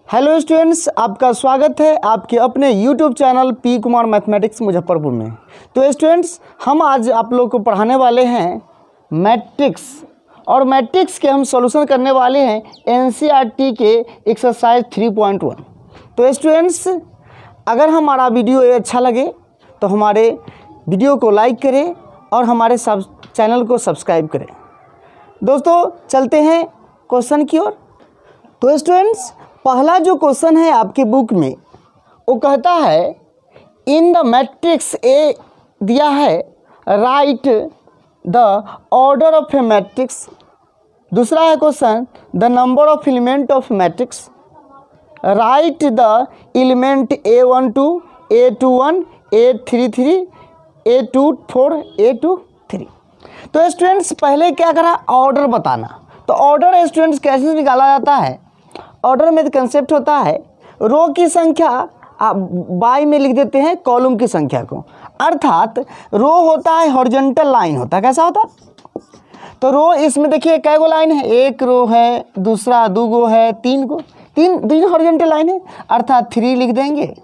Hello students, आपका स्वागत है आपके अपने YouTube channel P Kumar mathematics Muzaffarpur में। तो स्टूडेंट्स, हम आज आप लोग को पढ़ाने वाले हैं मैट्रिक्स, और मैट्रिक्स के हम सॉल्यूशन करने वाले हैं एनसीईआरटी के एक्सरसाइज 3.1। तो स्टूडेंट्स, अगर हमारा वीडियो ये अच्छा लगे तो हमारे वीडियो को लाइक करें और हमारे चैनल को सब्सक्राइब करें। दोस्तों, चलते हैं क्वेश्चन की ओर। तो स्टूडेंट्स, पहला जो क्वेश्चन है आपकी बुक में वो कहता है इन द मैट्रिक्स ए दिया है, right the order of A matrix. दूसरा है question the number of element of matrix, right the element A12 A21 A33 A24 A23। तो स्टूडेंट्स, पहले क्या करा, ऑर्डर बताना। तो ऑर्डर स्टूडेंट्स कैसे निकाला जाता है? ऑर्डर में कंसेप्ट होता है रो की संख्या आप बाई में लिख देते हैं कॉलम की संख्या को, अर्थात रो होता है हॉरिजॉन्टल लाइन होता है। कैसा होता है? तो रो इसमें देखिए कै गो लाइन है, एक रो है, दूसरा दो गो है, तीन तीन हॉरिजॉन्टल लाइन है, अर्थात 3 लिख देंगे।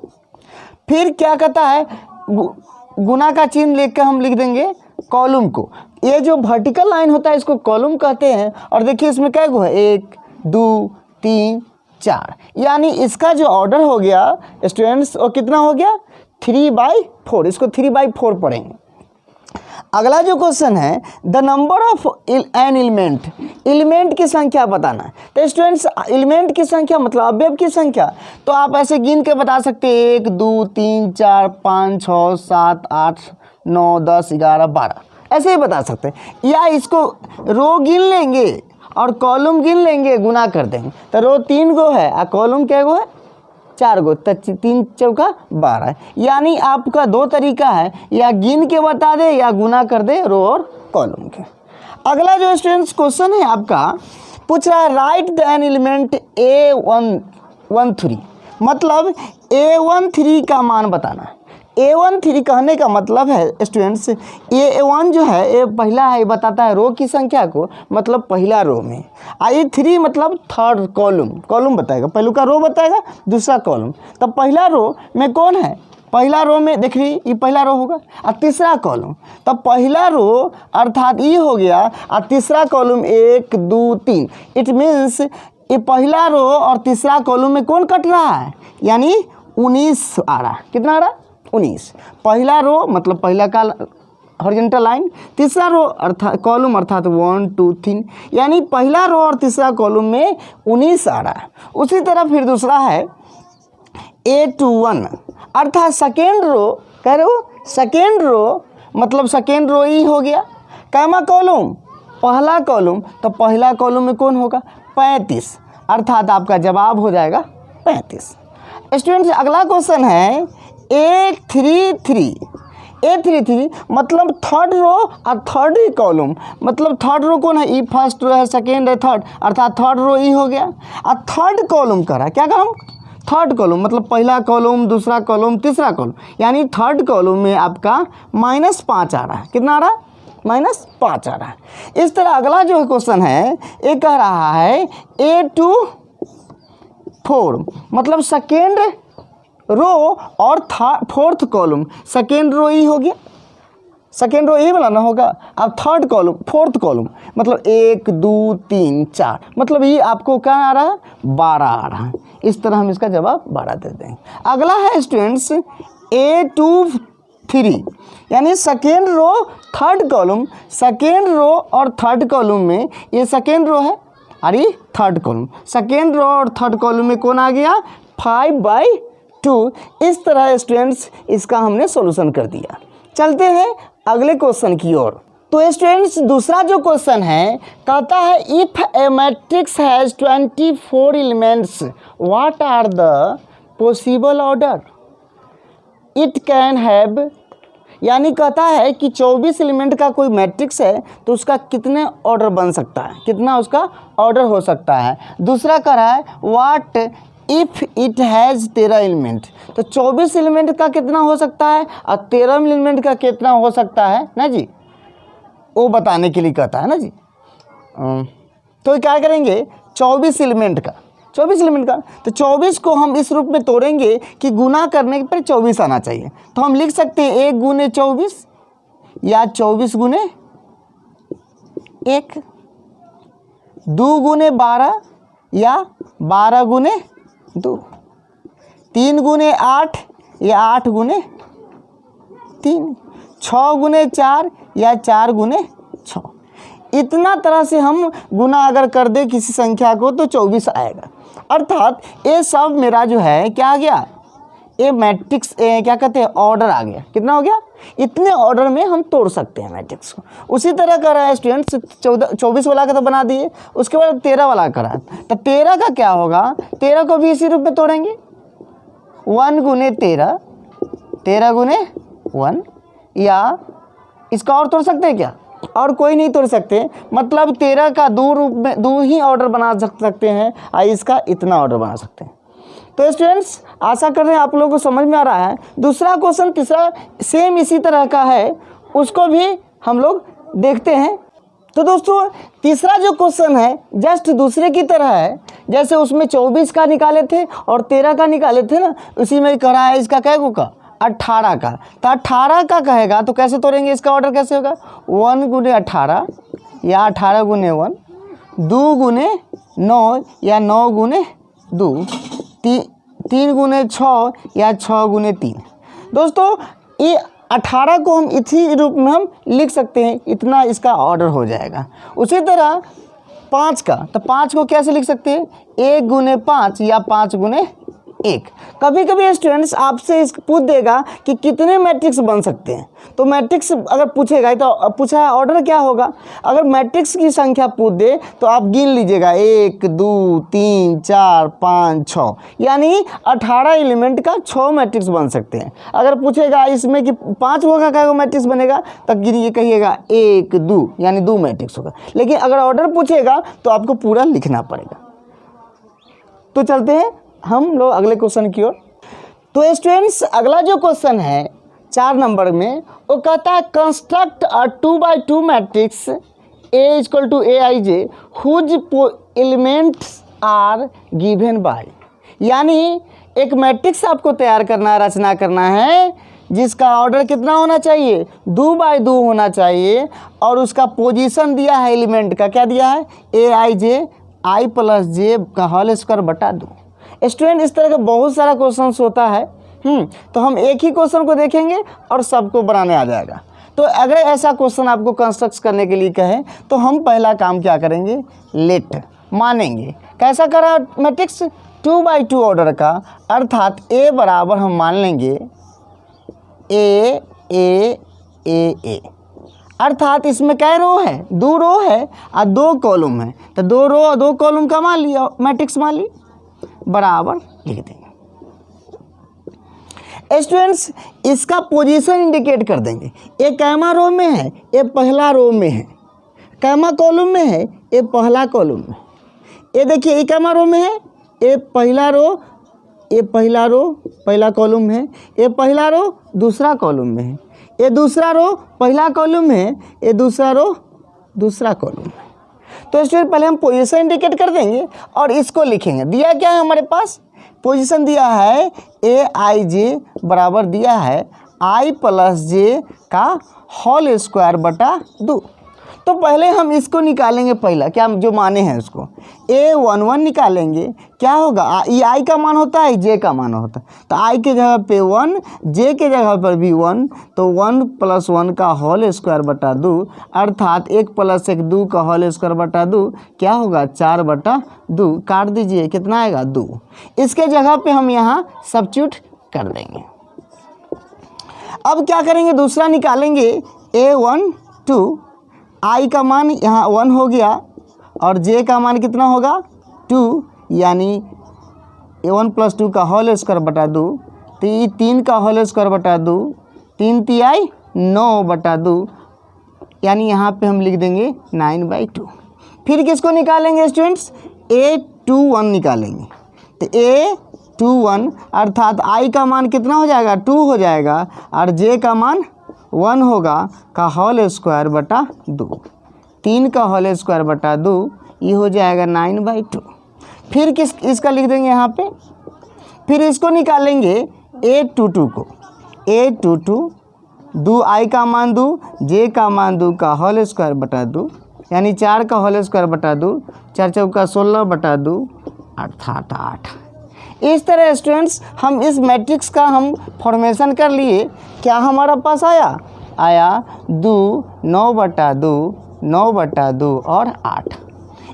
फिर क्या कहता है, गुना का चिन्ह लेकर हम लिख देंगे कॉलम को। ये जो वर्टिकल लाइन होता है इसको कॉलम कहते हैं। और देखिए इसमें कै गो है, 1 2 3 4, यानी इसका जो ऑर्डर हो गया स्टूडेंट्स वो कितना हो गया, 3/4। इसको 3/4 पढ़ेंगे। अगला जो क्वेश्चन है the number of an element, element की संख्या बताना। तो स्टूडेंट्स, एलिमेंट की संख्या मतलब अवयव की संख्या, तो आप ऐसे गिन के बता सकते हैं 1 2 3 4 5 6 7 8 9 10 11 12, ऐसे ही बता सकते हैं। या इसको रो गिन लेंगे और कॉलम गिन लेंगे, गुना कर देंगे। तो रो 3 गो है और कॉलम क्या गो है, 4 गो, तो 3 चौका 12 है। यानी आपका 2 तरीका है, या गिन के बता दे या गुना कर दे रो और कॉलम के। अगला जो स्टूडेंट्स क्वेश्चन है आपका, पूछ रहा है right the an element A13, मतलब A13 का मान बताना। A13 कहने का मतलब है स्टूडेंट्स, A1 जो है ये पहला है, बताता है रो की संख्या को, मतलब पहला रो में। A3 मतलब थर्ड कॉलम बताएगा, पहलू का रो बताएगा, दूसरा कॉलम। तब पहला रो में कौन है, पहला रो में देख रही ये पहला रो होगा और तीसरा कॉलम। तब पहला रो अर्थात ये हो गया और तीसरा कॉलम 1 2 3। इट मीन्स ये पहला रो और तीसरा कॉलम में कौन कट रहा है, यानी 19 आ रहा है। कितना आ रहा है, 19। पहला रो मतलब पहला का हॉरिजॉन्टल लाइन, तीसरा रो अर्थात कॉलम अर्थात 1 2 3, यानी पहला रो और तीसरा कॉलम में 19 आ रहा है। उसी तरह फिर दूसरा है A21, अर्थात सेकेंड रो, कह रहे हो सेकेंड रो, मतलब सेकेंड रो ही हो गया। कैमा कॉलम, पहला कॉलम, तो पहला कॉलम में कौन होगा, 35, अर्थात आपका जवाब हो जाएगा 35। स्टूडेंट्स, अगला क्वेश्चन है A33 मतलब थर्ड रो और थर्ड ही कॉलम, मतलब थर्ड रो कौन है, ई फर्स्ट रो है, सेकेंड है, थर्ड, अर्थात थर्ड रो ई हो गया। और थर्ड कॉलम करा, क्या करा, थर्ड कॉलम मतलब पहला कॉलम, दूसरा कॉलम, तीसरा कॉलम, यानी थर्ड कॉलम में आपका -5 आ रहा है। कितना आ रहा है, -5 आ रहा है। इस तरह अगला जो क्वेश्चन है ये कह रहा है A24 मतलब सेकेंड रो और फोर्थ कॉलम, सेकेंड रो ई हो गया, सेकेंड रो यही बनाना होगा। अब थर्ड कॉलम फोर्थ कॉलम मतलब 1 2 3 4, मतलब ये आपको क्या आ रहा है, 12 आ रहा है। इस तरह हम इसका जवाब 12 दे देंगे। अगला है स्टूडेंट्स A23, यानी second row third column, second row और थर्ड कॉलम में ये सेकेंड रो है और ये थर्ड कॉलम, सेकेंड रो और थर्ड कॉलम में कौन आ गया, 5/2। इस तरह स्टूडेंट्स इसका हमने सॉल्यूशन कर दिया। चलते हैं अगले क्वेश्चन की ओर। तो स्टूडेंट्स, दूसरा जो क्वेश्चन है कहता है if a matrix has 24 elements what are the possible order it can have, यानी कहता है कि 24 एलिमेंट का कोई मैट्रिक्स है तो उसका कितने ऑर्डर बन सकता है, कितना उसका ऑर्डर हो सकता है। दूसरा कह रहा है what if it has 13 element, तो 24 एलिमेंट का कितना हो सकता है और 13 एलिमेंट का कितना हो सकता है ना जी, वो बताने के लिए कहता है ना जी। तो क्या करेंगे, 24 एलिमेंट का 24 एलिमेंट का। तो 24 को हम इस रूप में तोड़ेंगे कि गुना करने पर 24 आना चाहिए। तो हम लिख सकते हैं 1 गुने 24 या 24 गुने 1, 2 गुने 12 या 12 गुने 2, 3 गुने 8 या 8 गुने 3, 6 गुने 4 या 4 गुने 6। इतना तरह से हम गुना अगर कर दे किसी संख्या को तो 24 आएगा। अर्थात ये सब मेरा जो है क्या आ गया, ये मैट्रिक्स क्या कहते हैं, ऑर्डर आ गया। कितना हो गया, इतने ऑर्डर में हम तोड़ सकते हैं मैट्रिक्स को। उसी तरह कर रहा है स्टूडेंट्स, 24 वाला का तो बना दिए, उसके बाद 13 वाला करा। तो 13 का क्या होगा, 13 को भी इसी रूप में तोड़ेंगे, 1 गुने 13, 13 गुने 1, या इसका और तोड़ सकते हैं क्या, और कोई नहीं तोड़ सकते। मतलब 13 का 2 रूप में 2 ही ऑर्डर बना सकते हैं, और इसका इतना ऑर्डर बना सकते हैं। तो स्टूडेंट्स आशा कर रहे हैं आप लोगों को समझ में आ रहा है। दूसरा क्वेश्चन तीसरा सेम इसी तरह का है, उसको भी हम लोग देखते हैं। तो दोस्तों तीसरा जो क्वेश्चन है जस्ट दूसरे की तरह है, जैसे उसमें 24 का निकाले थे और 13 का निकाले थे ना, उसी में कह रहा है इसका कैगो का 18 का। तो 18 का कहेगा तो कैसे तोड़ेंगे, इसका ऑर्डर कैसे होगा, 1 गुने 18 या 18 गुने 1, 2 गुने 9 या 9 गुने 2, 3 गुने 6 या 6 गुने 3। दोस्तों ये 18 को हम इसी रूप में हम लिख सकते हैं, इतना इसका ऑर्डर हो जाएगा। उसी तरह 5 का, तो 5 को कैसे लिख सकते हैं, 1 गुने 5 या 5 गुने 1। कभी कभी स्टूडेंट्स आपसे इस पूछ देगा कि कितने मैट्रिक्स बन सकते हैं। तो मैट्रिक्स अगर पूछेगा तो पूछा ऑर्डर क्या होगा, अगर मैट्रिक्स की संख्या पूछ दे तो आप गिन लीजिएगा 1 2 3 4 5 6, यानी 18 एलिमेंट का 6 मैट्रिक्स बन सकते हैं। अगर पूछेगा इसमें कि 5 होगा क्या मैट्रिक्स बनेगा, तब गिनिए कहिएगा 1 2, यानी 2 मैट्रिक्स होगा। लेकिन अगर ऑर्डर पूछेगा तो आपको पूरा लिखना पड़ेगा। तो चलते हैं हम लोग अगले क्वेश्चन की ओर। तो स्टूडेंट्स अगला जो क्वेश्चन है 4 नंबर में, वो कहता है construct a 2x2 matrix A equal to Aij whose elements are given by. यानी एक मैट्रिक्स आपको तैयार करना है, रचना करना है, जिसका ऑर्डर कितना होना चाहिए, 2x2 होना चाहिए, और उसका पोजीशन दिया है एलिमेंट का, क्या दिया है, Aij i प्लस जे का होल स्क्वायर बटा 2। स्टूडेंट इस तरह का बहुत सारा क्वेश्चन होता है। तो हम एक ही क्वेश्चन को देखेंगे और सबको बनाने आ जाएगा। तो अगर ऐसा क्वेश्चन आपको कंस्ट्रक्ट करने के लिए कहें तो हम पहला काम क्या करेंगे, लेट मानेंगे। कैसा करा मैट्रिक्स, 2x2 ऑर्डर का, अर्थात A बराबर हम मान लेंगे A A A A, अर्थात इसमें क्या रो है, 2 रो है और 2 कॉलम है। तो 2 रो और 2 कॉलम का मान लिया, मैट्रिक्स मान ली, बराबर लिख देंगे। स्टूडेंट्स इसका पोजीशन इंडिकेट कर देंगे, ये कैमा रो में है, ये पहला रो में है, कैमा कॉलम में है, ये पहला कॉलम में। ये देखिए ये कैमा रो में है, ये पहला रो, ये पहला रो पहला कॉलम है, ये पहला रो दूसरा कॉलम में है, ये दूसरा रो पहला कॉलम है, ये दूसरा रो दूसरा कॉलम है। तो स्टूडेंट पहले हम पोजीशन इंडिकेट कर देंगे और इसको लिखेंगे। दिया क्या है हमारे पास, पोजीशन दिया है Aij बराबर दिया है i प्लस जे का होल स्क्वायर बटा 2। तो पहले हम इसको निकालेंगे, पहला क्या जो माने हैं उसको A11 निकालेंगे। क्या होगा, ये i का मान होता है, j का मान होता है, तो i के जगह पे 1, j के जगह पर भी 1, तो 1 + 1 का होल स्क्वायर बटा 2, अर्थात 1 + 1 2 का होल स्क्वायर बटा 2 क्या होगा, 4 बटा 2। काट दीजिए, कितना आएगा 2। इसके जगह पे हम यहाँ सब्स्टिट्यूट कर देंगे। अब क्या करेंगे, दूसरा निकालेंगे A12, i का मान यहाँ 1 हो गया और j का मान कितना होगा 2, यानी 1 + 2 का होल स्क्वायर बटा 2, तो ये 3 का होल स्क्वायर बटा 2, 3 तिहाई 9 बटा 2, यानी यहाँ पे हम लिख देंगे 9/2। फिर किसको निकालेंगे स्टूडेंट्स, A21 निकालेंगे। तो A21 अर्थात i का मान कितना हो जाएगा, 2 हो जाएगा, और j का मान 1 होगा का होल स्क्वायर बटा 2, 3 का होल स्क्वायर बटा 2, ये हो जाएगा 9/2। फिर इसका लिख देंगे यहाँ पे। फिर इसको निकालेंगे a22 को, a22 2 i का मान 2, j का मान 2 का होल स्क्वायर बटा 2, यानी 4 का होल स्क्वायर बटा 2, 4 चौका 16 बटा 2 अर्थात 8। इस तरह स्टूडेंट्स हम इस मैट्रिक्स का हम फॉर्मेशन कर लिए। क्या हमारा पास आया 2, 9 बटा 2, 9 बटा 2 और 8।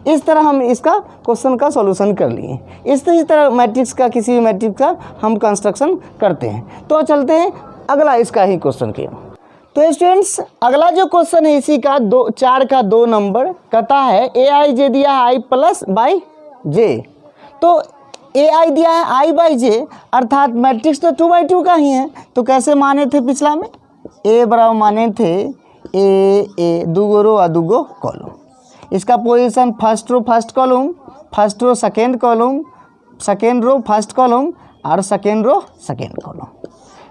इस तरह हम इसका क्वेश्चन का सॉल्यूशन कर लिए। इसी तरह मैट्रिक्स का, किसी भी मैट्रिक्स का हम कंस्ट्रक्शन करते हैं। तो चलते हैं अगला इसका ही क्वेश्चन के। तो स्टूडेंट्स अगला जो क्वेश्चन है इसी का 4 का 2 नंबर कहता है ai दिया है i प्लस बाई जे। तो ai दिया है i बाई जे, अर्थात मैट्रिक्स तो 2/2 का ही है। तो कैसे माने थे पिछला में, a बराबर माने थे a 2 रो और 2 कॉलम। इसका position first row first column, first row second column, second row first column और second row second column,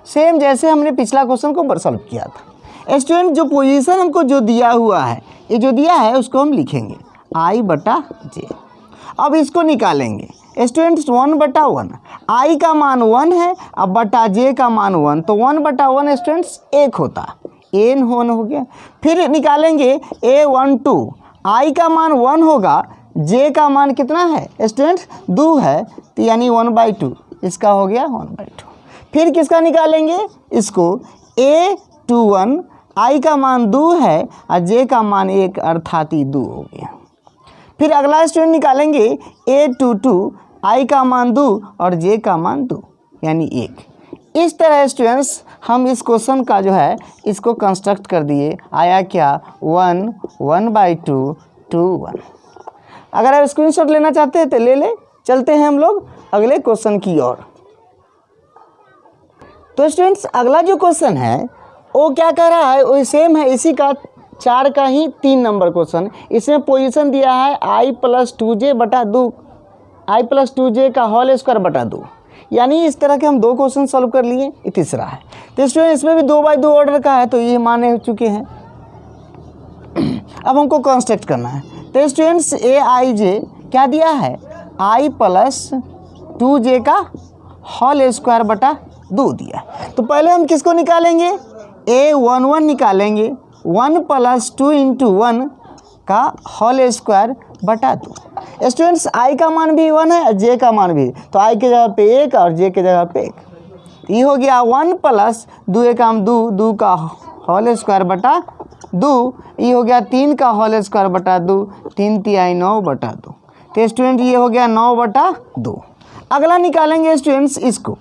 same जैसे हमने पिछला क्वेश्चन को सॉल्व किया था। स्टूडेंट जो पोजीशन हमको जो दिया हुआ है, ये जो दिया है उसको हम लिखेंगे i बटा जे। अब इसको निकालेंगे स्टूडेंट्स 1/1, i का मान 1 है, अब बटा j का मान 1, तो 1/1 स्टूडेंट्स 1 होता, n 1 हो गया। फिर निकालेंगे a12, i का मान 1 होगा, j का मान कितना है स्टूडेंट्स 2 है, तो यानी 1/2, इसका हो गया 1/2। फिर किसका निकालेंगे इसको a21, i का मान 2 है और j का मान 1 अर्थात 2 हो गया। फिर अगला स्टूडेंट निकालेंगे a22, i का मान 2 और j का मान 2 यानी 1। इस तरह स्टूडेंट्स हम इस क्वेश्चन का जो है इसको कंस्ट्रक्ट कर दिए। आया क्या 1, 1/2, 2, 1। अगर आप स्क्रीनशॉट लेना चाहते हैं तो ले ले। चलते हैं हम लोग अगले क्वेश्चन की ओर। तो स्टूडेंट्स अगला जो क्वेश्चन है वो क्या कह रहा है, वो सेम है इसी का 4 का ही 3 नंबर क्वेश्चन। इसमें पोजीशन दिया है i प्लस 2j बटा 2, i प्लस 2j का होल स्क्वायर बटा 2। यानी इस तरह के हम 2 क्वेश्चन सॉल्व कर लिए, ये तीसरा है। तो स्टूडेंट इसमें भी 2/2 ऑर्डर का है, तो ये माने हो चुके हैं। अब हमको कंस्ट्रक्ट करना है। तो स्टूडेंट्स aij क्या दिया है, i प्लस 2j का होल स्क्वायर बटा 2 दिया। तो पहले हम किसको निकालेंगे, a11 निकालेंगे, 1 प्लस 2 इंटू 1 का होल स्क्वायर बटा 2। स्टूडेंट्स i का मान भी 1 है और j का मान भी, तो i के जगह पे 1 और j के जगह पे 1। ये हो गया 1 प्लस 2 एकम 2, 2 का होल स्क्वायर बटा 2। ये हो गया 3 का होल स्क्वायर बटा 2, 3 तिहाई 9 बटा 2। तो स्टूडेंट ये हो गया 9 बटा 2। अगला निकालेंगे स्टूडेंट्स इसको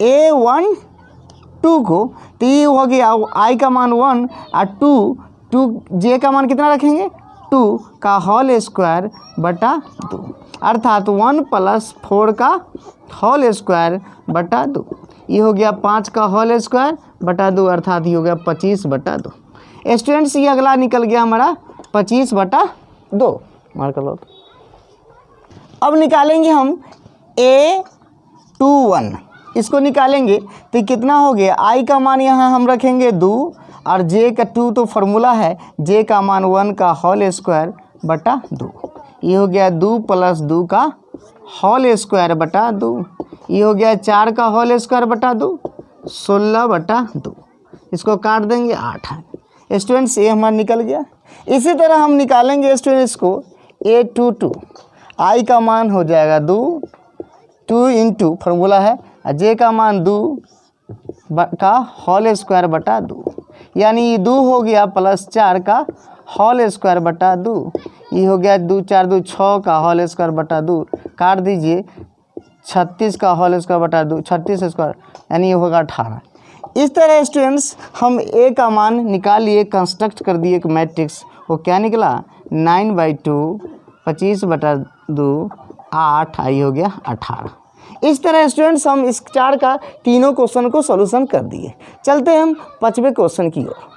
a12 को, तो ये हो गया i का मान 1 और 2 j का मान कितना रखेंगे 2 का होल स्क्वायर बटा 2, अर्थात 1 प्लस 4 का होल स्क्वायर बटा 2। ये हो गया 5 का होल स्क्वायर बटा 2, अर्थात ये हो गया 25 बटा 2। स्टूडेंट्स ये अगला निकल गया हमारा 25 बटा 2, मार कर लो। अब निकालेंगे हम a21, इसको निकालेंगे तो कितना हो गया, i का मान यहाँ हम रखेंगे 2 और j का 2 तो फार्मूला है, j का मान 1 का होल स्क्वायर बटा 2। ये हो गया 2 प्लस 2 का होल स्क्वायर बटा 2। ये हो गया 4 का होल स्क्वायर बटा 2, 16 बटा 2। इसको काट देंगे 8 है। स्टूडेंट्स ये हमारा निकल गया। इसी तरह हम निकालेंगे स्टूडेंट्स को a22, i का मान हो जाएगा 2 इंटू फार्मूला है, j का मान 2 का होल स्क्वायर बटा 2, यानी 2 हो गया प्लस 4 का होल स्क्वायर बटा 2। ये हो गया 2 4 2 6 का होल स्क्वायर बटा 2, काट दीजिए 36 का होल स्क्वायर बटा 2, 36 स्क्वायर यानी ये होगा 18। इस तरह स्टूडेंट्स हम a का मान निकाल लिए, कंस्ट्रक्ट कर दिए एक मैट्रिक्स। वो क्या निकला 9/2, 25 बटा 2, 8, आई हो गया 18। इस तरह स्टूडेंट्स हम इस 4 का तीनों क्वेश्चन को सॉल्यूशन कर दिए। चलते हैं हम 5वें क्वेश्चन की ओर।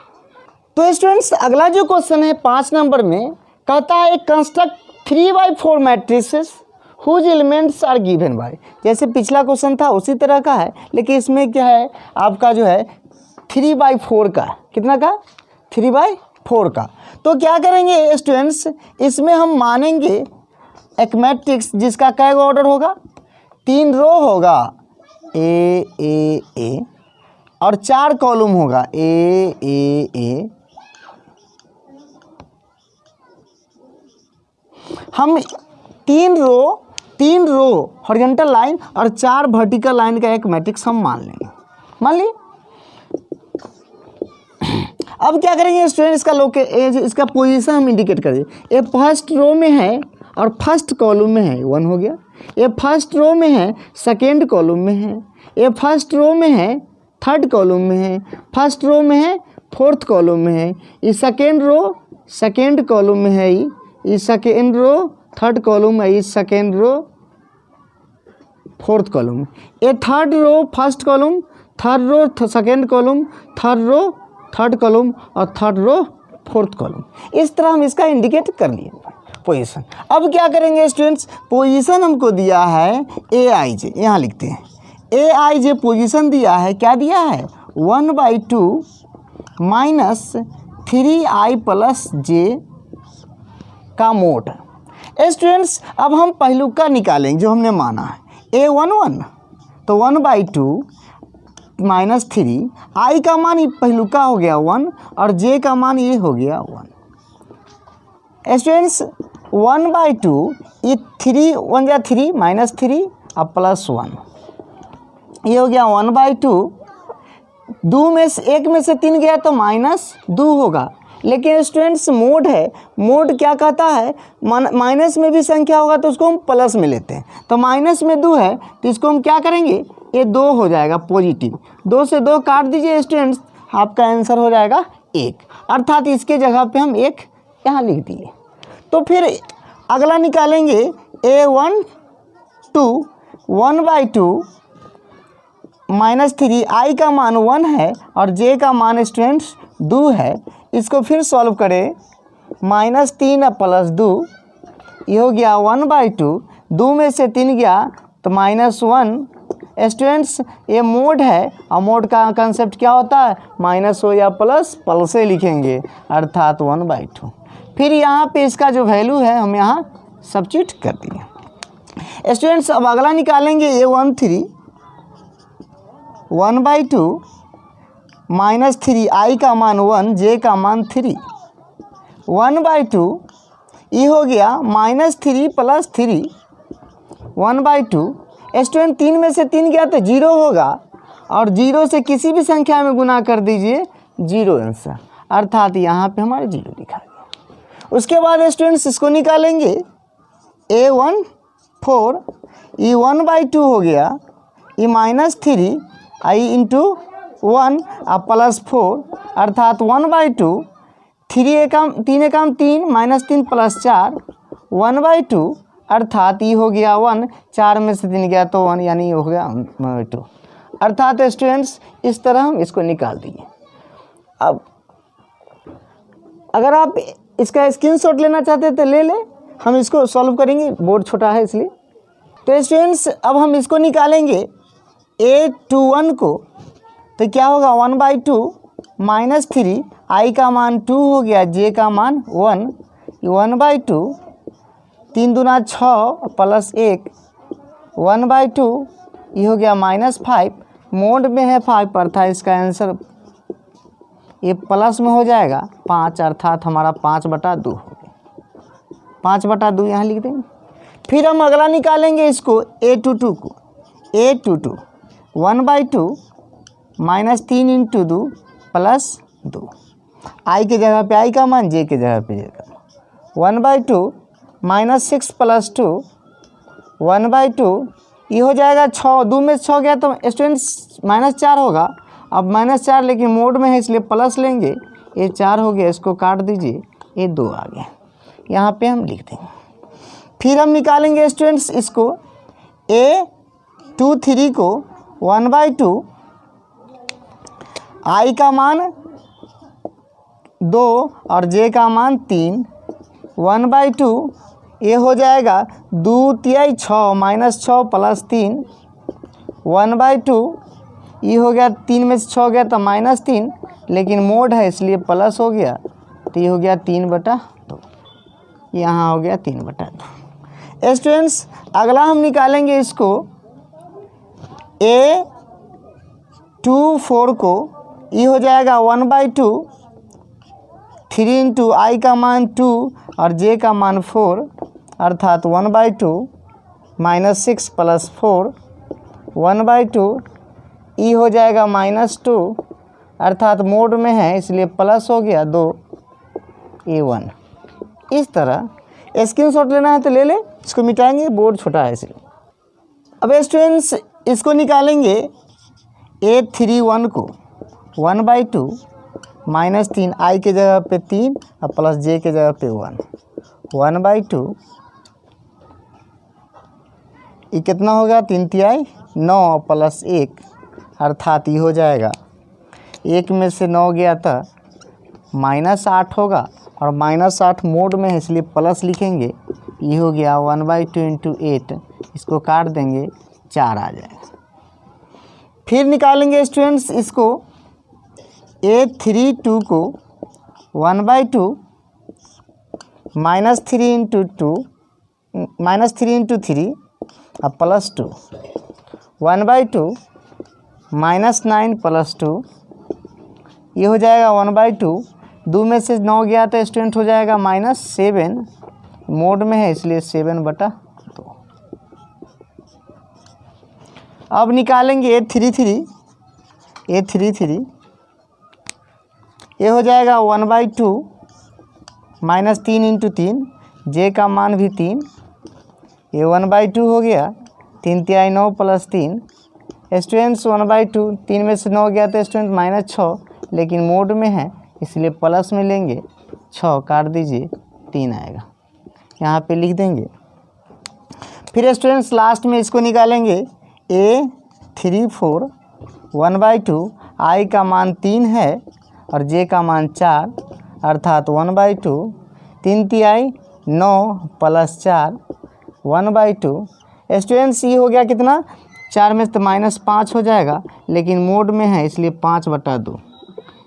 तो स्टूडेंट्स अगला जो क्वेश्चन है 5 नंबर में कहता है construct 3/4 matrices whose elements are given by. जैसे पिछला क्वेश्चन था उसी तरह का है, लेकिन इसमें क्या है आपका जो है 3/4 का, कितना का 3/4 का। तो क्या करेंगे स्टूडेंट्स, इसमें हम मानेंगे एक मैट्रिक्स जिसका कै गो ऑर्डर होगा, 3 रो होगा ए और 4 कॉलम होगा ए। हम 3 रो हॉरिजॉन्टल लाइन और 4 वर्टिकल लाइन का एक मैट्रिक्स हम मान लेंगे, मान ली। अब क्या करेंगे स्टूडेंट, इसका पोजीशन हम इंडिकेट करेंगे। ये फर्स्ट रो में है और फर्स्ट कॉलम में है, 1 हो गया। ये फर्स्ट रो में है, सेकेंड कॉलम में है। ये फर्स्ट रो में है, थर्ड कॉलम में है। फर्स्ट रो में है, फोर्थ कॉलम में है। ये सेकेंड रो सेकेंड कॉलम में है। ये सेकेंड रो थर्ड कॉलम में है। ये सेकेंड रो फोर्थ कॉलम में। ये third row first column, third row second column, third row third column और थर्ड रो फोर्थ कॉलम। इस तरह हम इसका इंडिकेट कर लिए पोजीशन। अब क्या करेंगे स्टूडेंट्स, पोजीशन हमको दिया है ए आई जे, यहाँ लिखते हैं ए आई जे पोजीशन दिया है। क्या दिया है, 1/2 माइनस 3i प्लस जे का मोड। स्टूडेंट्स अब हम पहलुका निकालेंगे जो हमने माना है a11, तो 1/2 माइनस 3, आई का मान ये पहलुका हो गया 1 और जे का मान ये हो गया 1। स्टूडेंट्स 1/2 ये 3 1 जा 3 माइनस 3 और प्लस 1, ये हो गया 1/2। 2 में से 1 में से 3 गया तो -2 होगा। लेकिन स्टूडेंट्स मोड है, मोड क्या कहता है, माइनस में भी संख्या होगा तो उसको हम प्लस में लेते हैं। तो माइनस में 2 है तो इसको हम क्या करेंगे, ये 2 हो जाएगा पॉजिटिव। 2 से 2 काट दीजिए स्टूडेंट्स, आपका आंसर हो जाएगा 1, अर्थात इसके जगह पे हम 1 यहाँ लिख दिए। तो फिर अगला निकालेंगे a12 1/2 माइनस 3, आई का मान 1 है और जे का मान स्टूडेंट्स 2 है। इसको फिर सॉल्व करें, -3 प्लस 2, ये हो गया 1/2। 2 में से 3 गया तो -1। स्टूडेंट्स ये मोड है और मोड का कंसेप्ट क्या होता है, माइनस हो या प्लस से लिखेंगे, अर्थात 1/2। फिर यहाँ पे इसका जो वैल्यू है हम यहाँ सब्स्टिट्यूट कर दिए। स्टूडेंट्स अब अगला निकालेंगे a13 1/2 माइनस 3, आई का मान 1, जे का मान 3, 1/2, ये हो गया -3 प्लस 3, 1/2। स्टूडेंट 3 में से 3 गया तो 0 होगा और 0 से किसी भी संख्या में गुना कर दीजिए, 0 आंसर, अर्थात यहाँ पे हमारे 0 लिखा गया। उसके बाद स्टूडेंट्स इसको निकालेंगे a14, ये 1/2 हो गया, ये -3 आई इंटू 1 और प्लस 4, अर्थात 1/2। 3 एकम 3 -3 प्लस 4, 1/2, अर्थात ये हो गया 1। 4 में से 3 गया तो 1, यानी ये हो गया 1/2, अर्थात स्टूडेंट्स इस तरह हम इसको निकाल दिए। अब अगर आप इसका स्क्रीनशॉट लेना चाहते हैं तो ले लें, हम इसको सॉल्व करेंगे, बोर्ड छोटा है इसलिए। तो स्टूडेंट्स अब हम इसको निकालेंगे a21 को, तो क्या होगा 1/2 माइनस 3, आई का मान 2 हो गया, जे का मान 1, 1/2, 3 दूना 6 प्लस 1, 1/2, ये हो गया -5। मोड में है 5, अर्थात इसका आंसर ये प्लस में हो जाएगा 5, अर्थात हमारा 5/2 हो गया। 5/2 यहाँ लिख देंगे। फिर हम अगला निकालेंगे इसको a22 को, a22 1/2 -3 इंटू 2 प्लस 2, आई के जगह पे आई का मान, जे के जगह पे जे का मान, 1/2 -6 प्लस 2, 1/2, ये हो जाएगा 6। 2 में 6 गया तो स्टूडेंट्स -4 होगा। अब -4 लेकिन मोड में है इसलिए प्लस लेंगे, ये 4 हो गया, इसको काट दीजिए, ये 2 आ गया, यहाँ पे हम लिख देंगे। फिर हम निकालेंगे स्टूडेंट्स इसको a23 को 1/2, आई का मान 2 और जे का मान 3, 1/2, ये हो जाएगा 2 तिहाई 6 -6 प्लस 3, 1/2, ये हो गया 3 में से 6 गया तो -3, लेकिन मोड है इसलिए प्लस हो गया, तो ये हो गया 3/2, यहाँ हो गया 3/2। स्टूडेंट्स अगला हम निकालेंगे इसको A24 को, ये हो जाएगा 1/2, 3 इंटू आई का मान 2 और जे का मान 4, अर्थात 1/2 -6 + 4, 1/2 ई हो जाएगा -2, अर्थात मोड में है इसलिए प्लस हो गया 2A1। इस तरह स्क्रीनशॉट लेना है तो ले ले, इसको मिटाएंगे, बोर्ड छोटा है इसलिए। अब स्टूडेंट्स इसको निकालेंगे A31 को 1/2 -3 आई के जगह पे 3 और प्लस जे के जगह पे 1, 1/2 ये कितना होगा 3 तिहाई 9 + 1, अर्थात ये हो जाएगा 1 में से 9 गया था -8 होगा, और -8 मोड में है इसलिए प्लस लिखेंगे, ये हो गया 1/2 × 8, इसको काट देंगे 4 आ जाएगा। फिर निकालेंगे स्टूडेंट्स इसको A32 को 1/2 -3 × 2 -3 × 3 और +2, 1/2 -9 + 2, ये हो जाएगा 1/2, 2 में से 9 गया तो स्टूडेंट हो जाएगा -7, मोड में है इसलिए 7/2। अब निकालेंगे A33, ये हो जाएगा 1/2 -3 × 3, जे का मान भी 3, ये 1/2 हो गया, 3 तिहाई 9 + 3, स्टूडेंट्स 1/2, 3 में से 9 गया तो स्टूडेंट -6, लेकिन मोड में है इसलिए प्लस में लेंगे, 6 काट दीजिए 3 आएगा, यहाँ पे लिख देंगे। फिर स्टूडेंट्स लास्ट में इसको निकालेंगे A34 1/2, आई का मान 3 है और जे का मान 4, अर्थात 1/2, 3 तिहाई 9 + 4, 1/2। स्टूडेंट्स ये हो गया कितना, 4 में से -5 हो जाएगा, लेकिन मोड में है इसलिए 5/2,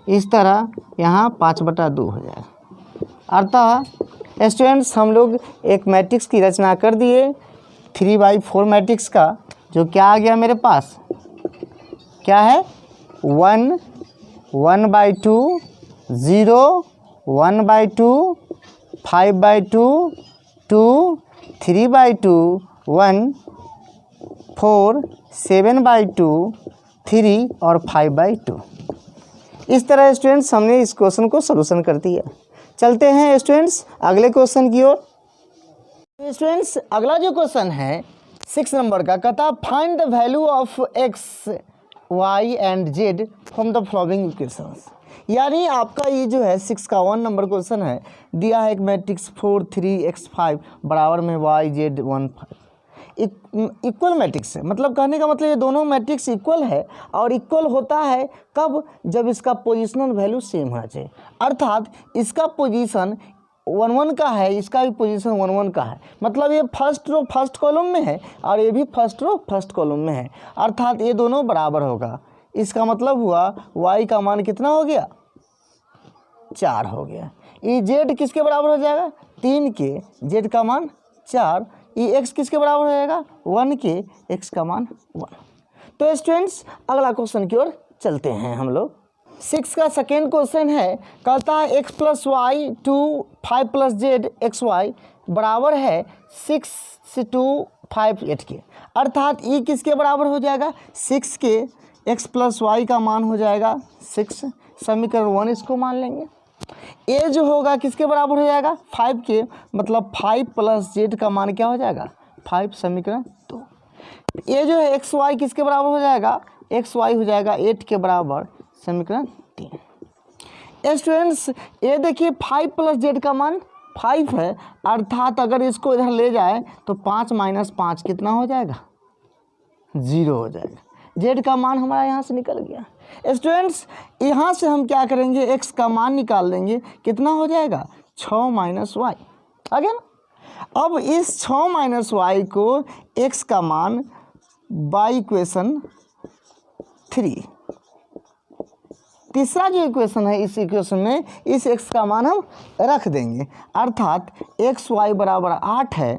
इस तरह यहाँ 5/2 हो जाएगा। अतः स्टूडेंट्स हम लोग एक मैट्रिक्स की रचना कर दिए 3/4 मैट्रिक्स का, जो क्या आ गया मेरे पास, क्या है 1 1/2 0 1/2 5/2 2 3/2 1 4 7/2 3 और 5/2। इस तरह स्टूडेंट्स हमने इस क्वेश्चन को सॉल्यूशन कर दिया। चलते हैं स्टूडेंट्स अगले क्वेश्चन की ओर। स्टूडेंट्स अगला जो क्वेश्चन है 6 नंबर का, कहता find the value of x y and z from the following equations. यानी आपका ये जो है 6 का 1 नंबर क्वेश्चन है, दिया है एक मैट्रिक्स 4 3 x 5 बराबर में y z 1 5, इक्वल मैट्रिक्स है। मतलब कहने का मतलब ये दोनों मैट्रिक्स इक्वल है, और इक्वल होता है कब, जब इसका पोजिशनल वैल्यू सेम होना चाहिए, अर्थात इसका पोजीशन 1 1 का है, इसका भी पोजीशन 1 1 का है, मतलब ये फर्स्ट रो फर्स्ट कॉलम में है और ये भी फर्स्ट रो फर्स्ट कॉलम में है, अर्थात ये दोनों बराबर होगा। इसका मतलब हुआ y का मान कितना हो गया 4 हो गया। ये z किसके बराबर हो जाएगा 3 के, z का मान 4, ये x किसके बराबर हो जाएगा 1 के, x का मान 1। तो स्टूडेंट्स अगला क्वेश्चन की ओर चलते हैं हम लोग। 6 का सेकेंड क्वेश्चन है, कहता है x + y 2 5 + z xy बराबर है 6 से 2 5 8 के, अर्थात ये किसके बराबर हो जाएगा 6 के, x + y का मान हो जाएगा 6, समीकरण 1 इसको मान लेंगे। ए जो होगा किसके बराबर हो जाएगा 5 के, मतलब 5 + z का मान क्या हो जाएगा 5, समीकरण 2। ये जो है एक्स वाई किसके बराबर हो जाएगा एक्स वाई हो जाएगा 8 के बराबर, समीकरण 3। स्टूडेंट्स ये देखिए 5 + z का मान 5 है, अर्थात अगर इसको इधर ले जाए तो 5 - 5 कितना हो जाएगा 0 हो जाएगा। z का मान हमारा यहाँ से निकल गया। स्टूडेंट्स यहाँ से हम क्या करेंगे x का मान निकाल देंगे, कितना हो जाएगा 6 - y आ गया ना। अब इस 6 - y को x का मान बाई इक्वेशन 3, तीसरा जो इक्वेशन है इस इक्वेशन में इस x का मान हम रख देंगे, अर्थात एक्स वाई बराबर 8 है,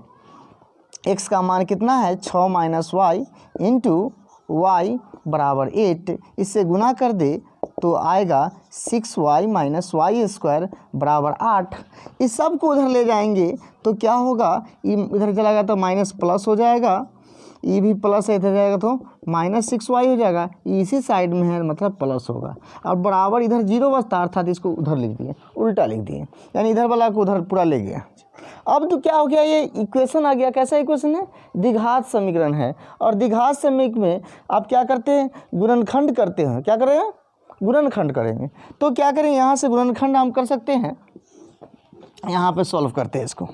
x का मान कितना है 6 माइनस वाई इंटू वाई बराबर 8, इससे गुना कर दे तो आएगा 6y माइनस वाई स्क्वायर बराबर 8। इस सब को उधर ले जाएंगे तो क्या होगा, इधर चला गया तो माइनस प्लस हो जाएगा, ये भी प्लस इधर जाएगा तो माइनस 6y हो जाएगा, इसी साइड में है मतलब प्लस होगा। और बराबर इधर जीरो बचता अर्थात इसको उधर लिख दिए, उल्टा लिख दिए, यानी इधर वाला को उधर पूरा ले गया। अब तो क्या हो गया, ये इक्वेशन आ गया। कैसा इक्वेशन है, द्विघात समीकरण है। और द्विघात समीकरण में आप क्या करते हैं, गुणनखंड करते हैं। क्या करेंगे, गुणनखंड करेंगे। तो क्या करें, यहाँ से गुणनखंड हम कर सकते हैं, यहाँ पे सॉल्व करते हैं इसको।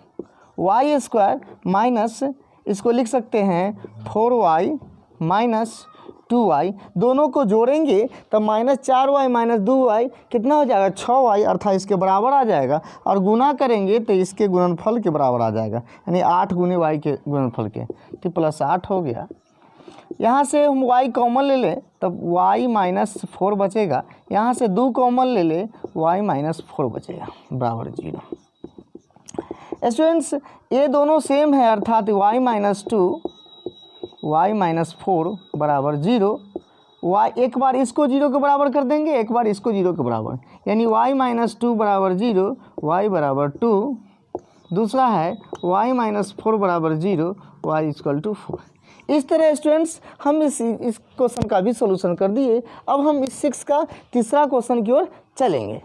वाई स्क्वायर माइनस इसको लिख सकते हैं 4y माइनस 2y, दोनों को जोड़ेंगे तब माइनस 4y माइनस 2y कितना हो जाएगा 6y, अर्थात इसके बराबर आ जाएगा। और गुना करेंगे तो इसके गुणनफल के बराबर आ जाएगा, यानी 8 गुने y के गुणनफल के, तो प्लस 8 हो गया। यहाँ से हम y कॉमन ले लें तब y माइनस 4 बचेगा, यहाँ से 2 कॉमन ले ले y माइनस 4 बचेगा बराबर 0। स्टूडेंट्स ये दोनों सेम है, अर्थात y माइनस 2 y माइनस 4 बराबर 0। y एक बार इसको 0 के बराबर कर देंगे, एक बार इसको 0 के बराबर, यानी y माइनस 2 बराबर 0, y बराबर 2। दूसरा है y माइनस 4 बराबर 0, y इक्वल टू 4। इस तरह स्टूडेंट्स हम इस क्वेश्चन का भी सोल्यूशन कर दिए। अब हम इस 6 का तीसरा क्वेश्चन की ओर चलेंगे।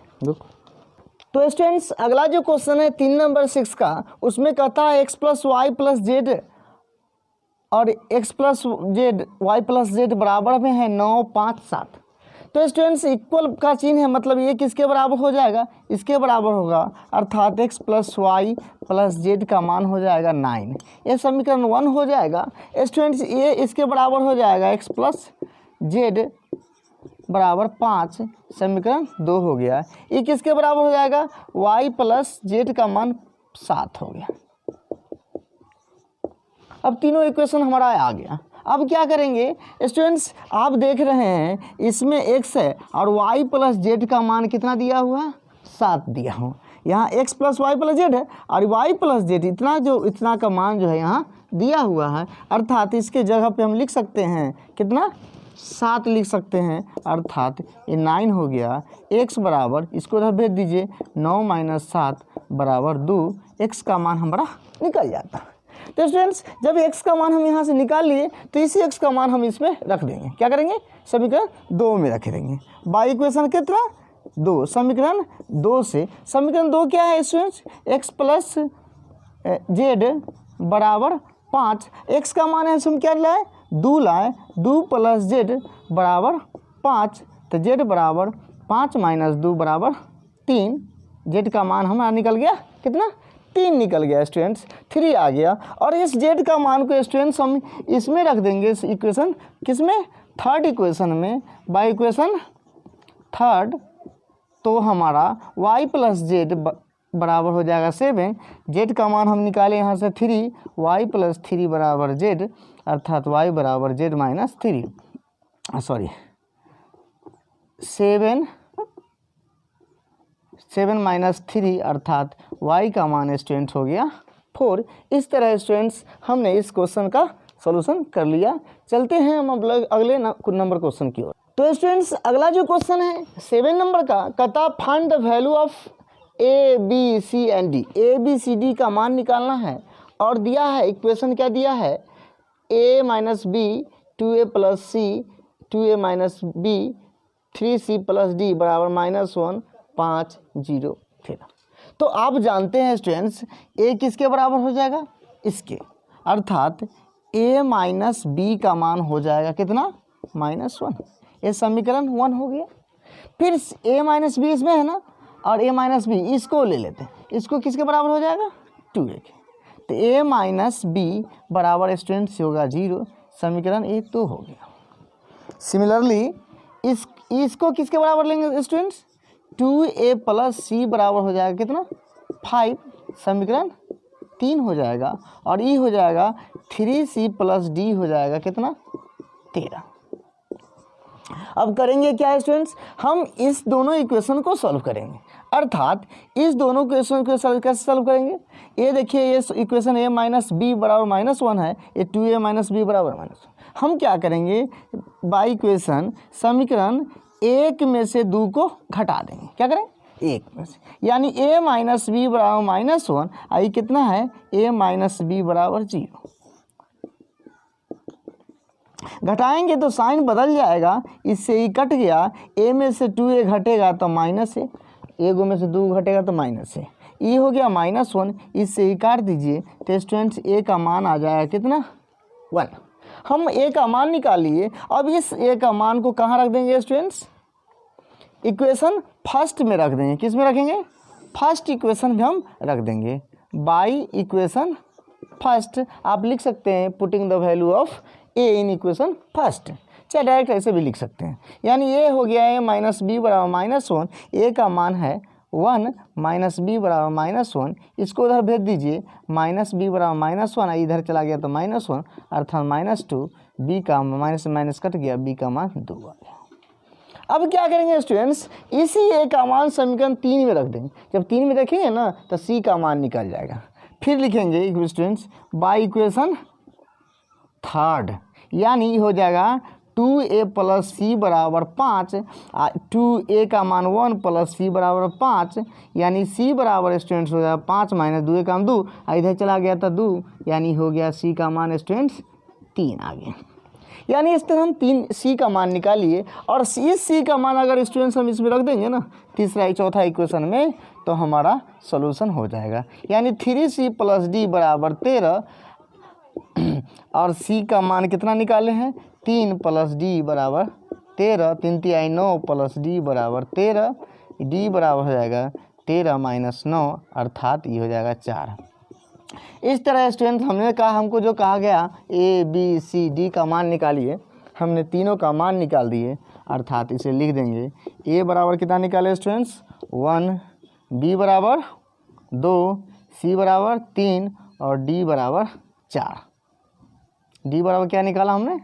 तो स्टूडेंट्स अगला जो क्वेश्चन है 3 नंबर 6 का, उसमें कहता है x plus y plus z और x plus z y plus z बराबर में है 9, 5, 7। तो स्टूडेंट्स इक्वल का चिन्ह है, मतलब ये किसके बराबर हो जाएगा, इसके बराबर होगा, अर्थात x plus y plus z का मान हो जाएगा 9। ये समीकरण 1 हो जाएगा। स्टूडेंट्स ये इसके बराबर हो जाएगा x प्लस जेड बराबर 5, समीकरण 2 हो गया। ये किसके बराबर हो जाएगा, y प्लस जेड का मान 7 हो गया। अब तीनों इक्वेशन हमारा आ गया। अब क्या करेंगे स्टूडेंट्स, आप देख रहे हैं इसमें x है और y प्लस जेड का मान कितना दिया हुआ है, 7 दिया हुआ। यहाँ x plus y plus z है और y प्लस जेड इतना का मान जो है यहाँ दिया हुआ है, अर्थात इसके जगह पे हम लिख सकते हैं कितना, 7 लिख सकते हैं, अर्थात ये 9 हो गया। x बराबर, इसको उधर भेज दीजिए, 9 माइनस 7 बराबर 2, x का मान हमारा निकल जाता है। तो स्टूडेंट्स जब x का मान हम यहाँ से निकाल लिए तो इसी x का मान हम इसमें रख देंगे। क्या करेंगे, समीकरण 2 में रख देंगे। बाई इक्वेशन कितना, 2, समीकरण 2 से, समीकरण 2 क्या है स्टूडेंट्स, x प्लस जेड बराबर 5, x का मान है हम क्या लाए, 2 लाए, 2 प्लस जेड बराबर 5, तो जेड बराबर 5 माइनस 2 बराबर 3, जेड का मान हमारा निकल गया कितना, 3 निकल गया स्टूडेंट्स, 3 आ गया। और इस जेड का मान को स्टूडेंट्स हम इसमें रख देंगे, इस इक्वेशन किसमें, थर्ड इक्वेशन में, बाई इक्वेशन थर्ड। तो हमारा y प्लस जेड बराबर हो जाएगा 7, जेड का मान हम निकाले यहाँ से 3, y प्लस 3 बराबर जेड, अर्थात y बराबर जेड माइनस 3, सॉरी 7 माइनस 3, अर्थात y का मान स्टूडेंट हो गया 4। इस तरह स्टूडेंट्स हमने इस क्वेश्चन का सॉल्यूशन कर लिया। चलते हैं हम अगले नंबर क्वेश्चन की ओर। तो स्टूडेंट्स अगला जो क्वेश्चन है 7 नंबर का, कहता find the value of a b c and d, a b c d का मान निकालना है। और दिया है इक्वेशन, क्या दिया है, a minus b 2a plus c 2a minus b 3c plus d बराबर -1 5 0 13। तो आप जानते हैं स्टूडेंट्स a किसके बराबर हो जाएगा, इसके, अर्थात a माइनस b का मान हो जाएगा कितना, -1। ये समीकरण 1 हो गया। फिर a माइनस बी इसमें है ना, और a माइनस बी इसको ले लेते हैं, इसको किसके बराबर हो जाएगा, 2a के। तो a माइनस बी बराबर स्टूडेंट्स होगा 0, समीकरण 1 तो हो गया। सिमिलरली इसको किसके बराबर लेंगे स्टूडेंट्स, 2a प्लस c बराबर हो जाएगा कितना, 5, समीकरण 3 हो जाएगा। और e हो जाएगा 3c प्लस d हो जाएगा कितना, 13। अब करेंगे क्या स्टूडेंट्स, हम इस दोनों इक्वेशन को सॉल्व करेंगे। अर्थात इस दोनों इक्वेशन को कैसे सॉल्व करेंगे, ये देखिए ये इक्वेशन a माइनस बी बराबर -1 है, ये 2a माइनस बी बराबर -1। हम क्या करेंगे, बाई इक्वेशन समीकरण 1 में से 2 को घटा देंगे, क्या करें 1 में से, यानी a माइनस बी बराबर -1, आई कितना है a माइनस बी बराबर 0। घटाएंगे तो साइन बदल जाएगा, इससे ही कट गया, a में से 2a घटेगा तो माइनस है, एक में से 2 घटेगा तो माइनस है, ये हो गया -1, इससे ही काट दीजिए तो स्टूडेंट्स a का मान आ जाएगा कितना 1। हम a का मान निकाल लिए, अब इस a का मान को कहाँ रख देंगे स्टूडेंट्स, इक्वेशन फर्स्ट में रख देंगे, किस में रखेंगे, फर्स्ट इक्वेशन में हम रख देंगे, बाई इक्वेशन फर्स्ट आप लिख सकते हैं putting the value of a in equation first, चाहे डायरेक्ट ऐसे भी लिख सकते हैं, यानी ये हो गया है माइनस बी बराबर -1, a का मान है 1 माइनस बी बराबर -1, इसको उधर भेज दीजिए, माइनस बी बराबर -1 इधर चला गया तो -1 अर्थात -2, b का माइनस माइनस कट गया, b का मान 2 आ गया। अब क्या करेंगे स्टूडेंट्स, इसी a का मान समीकरण 3 में रख देंगे, जब 3 में रखेंगे ना तो c का मान निकल जाएगा, फिर लिखेंगे स्टूडेंट्स बाई इक्वेशन थर्ड, यानी हो जाएगा 2a प्लस सी बराबर 5, 2a का मान 1 प्लस सी बराबर 5, यानी c बराबर स्टूडेंट्स हो जाएगा 5 माइनस 2 का 2, इधर चला गया था 2, यानी हो गया c का मान स्टूडेंट्स 3 आ गया। यानी इस तरह हम 3 c का मान निकालिए, और इस c का मान अगर स्टूडेंट्स हम इसमें रख देंगे ना तीसरा चौथा इक्वेशन में, तो हमारा सोल्यूशन हो जाएगा, यानी 3c प्लस डी बराबर 13, और c का मान कितना निकाले हैं 3 प्लस डी बराबर 13, 3 3 9 प्लस डी बराबर 13, डी बराबर हो जाएगा 13 माइनस 9 अर्थात ये हो जाएगा 4। इस तरह स्टूडेंट हमने कहा, हमको जो कहा गया a b c d का मान निकालिए, हमने तीनों का मान निकाल दिए, अर्थात इसे लिख देंगे a बराबर कितना निकाले स्टूडेंट्स 1, b बराबर 2, c बराबर 3 और d बराबर 4। d बराबर क्या निकाला हमने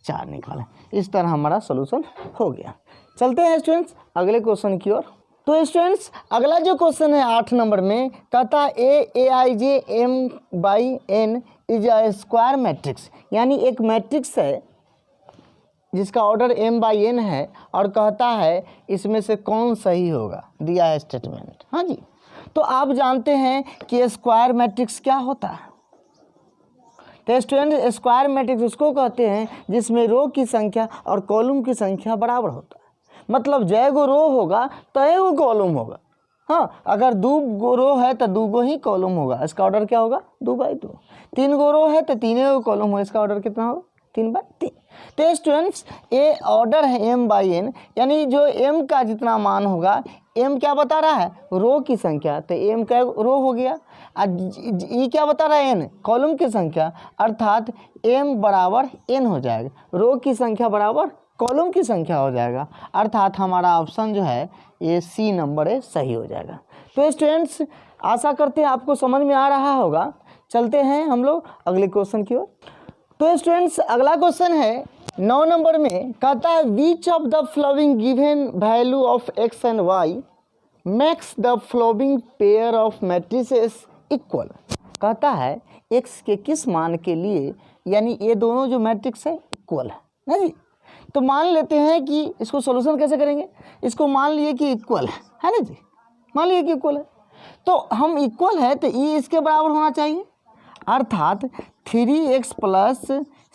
4 निकाला। इस तरह हमारा सोल्यूशन हो गया। चलते हैं स्टूडेंट्स अगले क्वेश्चन की ओर। तो स्टूडेंट्स अगला जो क्वेश्चन है 8 नंबर में, कहता A I J M by N is a square matrix, यानी एक मैट्रिक्स है जिसका ऑर्डर m बाई n है, और कहता है इसमें से कौन सही होगा, दिया है स्टेटमेंट। हाँ जी, तो आप जानते हैं कि स्क्वायर मैट्रिक्स क्या होता है। तो स्टूडेंट स्क्वायर मैट्रिक्स उसको कहते हैं जिसमें रो की संख्या और कॉलम की संख्या बराबर होता है, मतलब जय गो रो होगा तो एगो कॉलम होगा। हाँ, अगर 2 गो रो है तो 2 गो ही कॉलम होगा, इसका ऑर्डर क्या होगा 2 बाई 2। 3 गो रो है तो 3 गो कॉलम होगा, इसका ऑर्डर कितना होगा 3 बाई 3। तो स्टूडेंट्स ये ऑर्डर है m बाई n, यानी जो m का जितना मान होगा, m क्या बता रहा है रो की संख्या, तो m का रो हो गया, ये क्या बता रहा है n कॉलम की संख्या, अर्थात m बराबर n हो जाएगा, रो की संख्या बराबर कॉलम की संख्या हो जाएगा, अर्थात हमारा ऑप्शन जो है ये सी नंबर है सही हो जाएगा। तो स्टूडेंट्स आशा करते हैं आपको समझ में आ रहा होगा। चलते हैं हम लोग अगले क्वेश्चन की ओर। तो स्टूडेंट्स अगला क्वेश्चन है 9 नंबर में, कहता है which of the flowing given value of x and y makes the flowing pair of matrices equal. कहता है x के किस मान के लिए, यानी ये दोनों जो मैट्रिक्स है इक्वल है ना जी। तो मान लेते हैं कि इसको सॉल्यूशन कैसे करेंगे, इसको मान लिए कि इक्वल है ना जी, मान लिए कि इक्वल है, तो हम इक्वल है तो ये इसके बराबर होना चाहिए, अर्थात 3x प्लस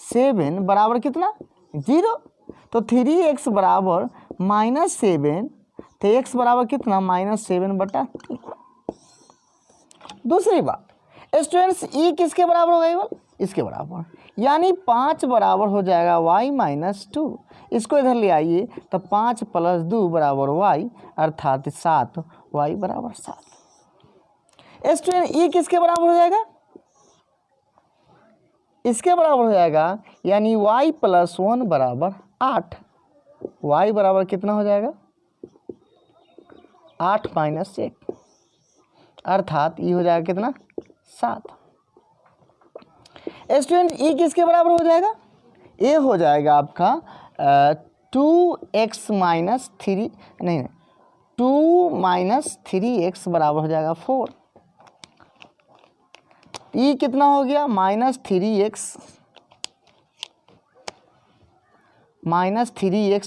7 बराबर कितना 0, तो 3x बराबर -7, तो x बराबर कितना -7/3। दूसरी बात स्टूडेंट्स e किसके बराबर होगा केवल इसके बराबर, यानी 5 बराबर हो जाएगा y - 2, इसको इधर ले आइए तो 5 + 2 बराबर y, अर्थात 7, y बराबर 7। स्टूडेंट e किसके बराबर हो जाएगा, इसके बराबर हो जाएगा, यानी y + 1 बराबर 8, y बराबर कितना हो जाएगा 8 - 1, अर्थात ये हो जाएगा कितना 7। स्टूडेंट e किसके बराबर हो जाएगा, ये हो जाएगा आपका 2x - 3 नहीं 2 माइनस 3x बराबर हो जाएगा 4। ये कितना हो गया, माइनस 3x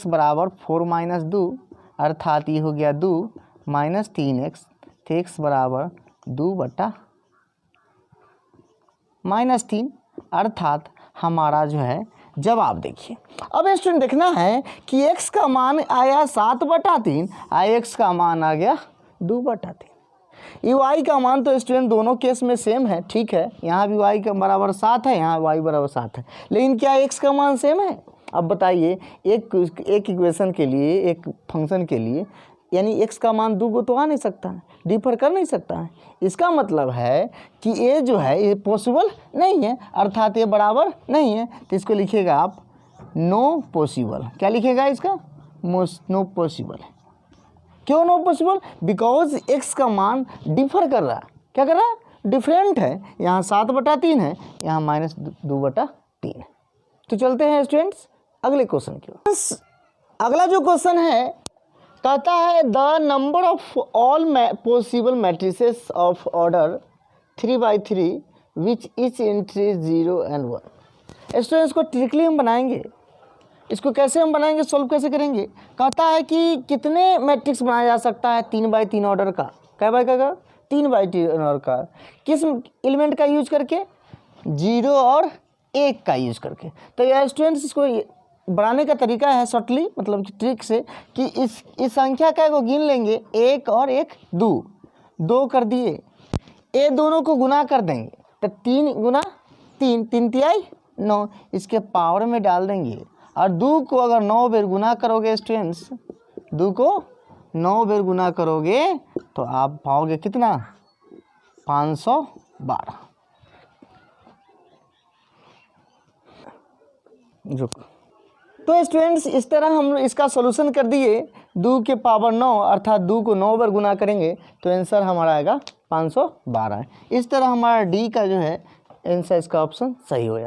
बराबर 4 माइनस 2, अर्थात ये हो गया 2 माइनस 3x, तो x बराबर 2/-3, अर्थात हमारा जो है जवाब देखिए। अब स्टूडेंट देखना है कि x का मान आया 7/3, x का मान आ गया 2/3। ये y का मान तो स्टूडेंट दोनों केस में सेम है, ठीक है, यहाँ भी y का बराबर 7 है, यहाँ y बराबर 7 है, लेकिन क्या x का मान सेम है? अब बताइए, एक इक्वेशन के लिए, एक फंक्शन के लिए, यानी x का मान 2 को तो आ नहीं सकता है, डिफर कर नहीं सकता है। इसका मतलब है कि ये जो है ये पॉसिबल नहीं है, अर्थात ये बराबर नहीं है, तो इसको लिखिएगा आप नो पॉसिबल। क्या लिखिएगा इसका? No possible. क्यों नो पॉसिबल? बिकॉज x का मान डिफर कर रहा है। क्या कर रहा है? डिफरेंट है। यहाँ 7/3 है, यहाँ माइनस 2/3 है। तो चलते हैं स्टूडेंट्स अगले क्वेश्चन की ओर। अगला जो क्वेश्चन है कहता है the number of all possible matrices of order 3/3 which etch entry 0 and 1। Students को ट्रिकली हम बनाएंगे। इसको कैसे हम बनाएंगे, सॉल्व कैसे करेंगे? कहता है कि कितने मैट्रिक्स बनाया जा सकता है 3/3 ऑर्डर का। क्या बाय का? 3/3 ऑर्डर का। किस एलिमेंट का यूज करके? 0 और 1 का यूज करके। तो यार स्टूडेंट्स इसको बनाने का तरीका है शॉर्टली, मतलब ट्रिक से, कि इस संख्या का को गिन लेंगे, 1 और 1 2 कर दिए, ये दोनों को गुना कर देंगे, तो 3 गुना 3, 3 तिहाई 9, इसके पावर में डाल देंगे, और 2 को अगर 9 बार गुना करोगे स्टूडेंट्स, 2 को 9 बार गुना करोगे तो आप पाओगे कितना? 512। तो स्टूडेंट्स इस तरह हम इसका सॉल्यूशन कर दिए। 2 के पावर 9, अर्थात 2 को 9 बार गुना करेंगे तो आंसर हमारा आएगा 512 है। इस तरह हमारा डी का जो है आंसर, इसका ऑप्शन सही हो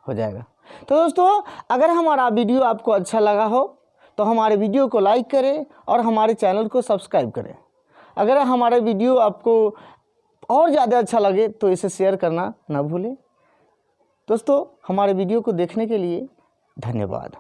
जाएगा। तो दोस्तों अगर हमारा वीडियो आपको अच्छा लगा हो तो हमारे वीडियो को लाइक करें और हमारे चैनल को सब्सक्राइब करें। अगर हमारा वीडियो आपको और ज़्यादा अच्छा लगे तो इसे शेयर करना ना भूलें। दोस्तों हमारे वीडियो को देखने के लिए धन्यवाद।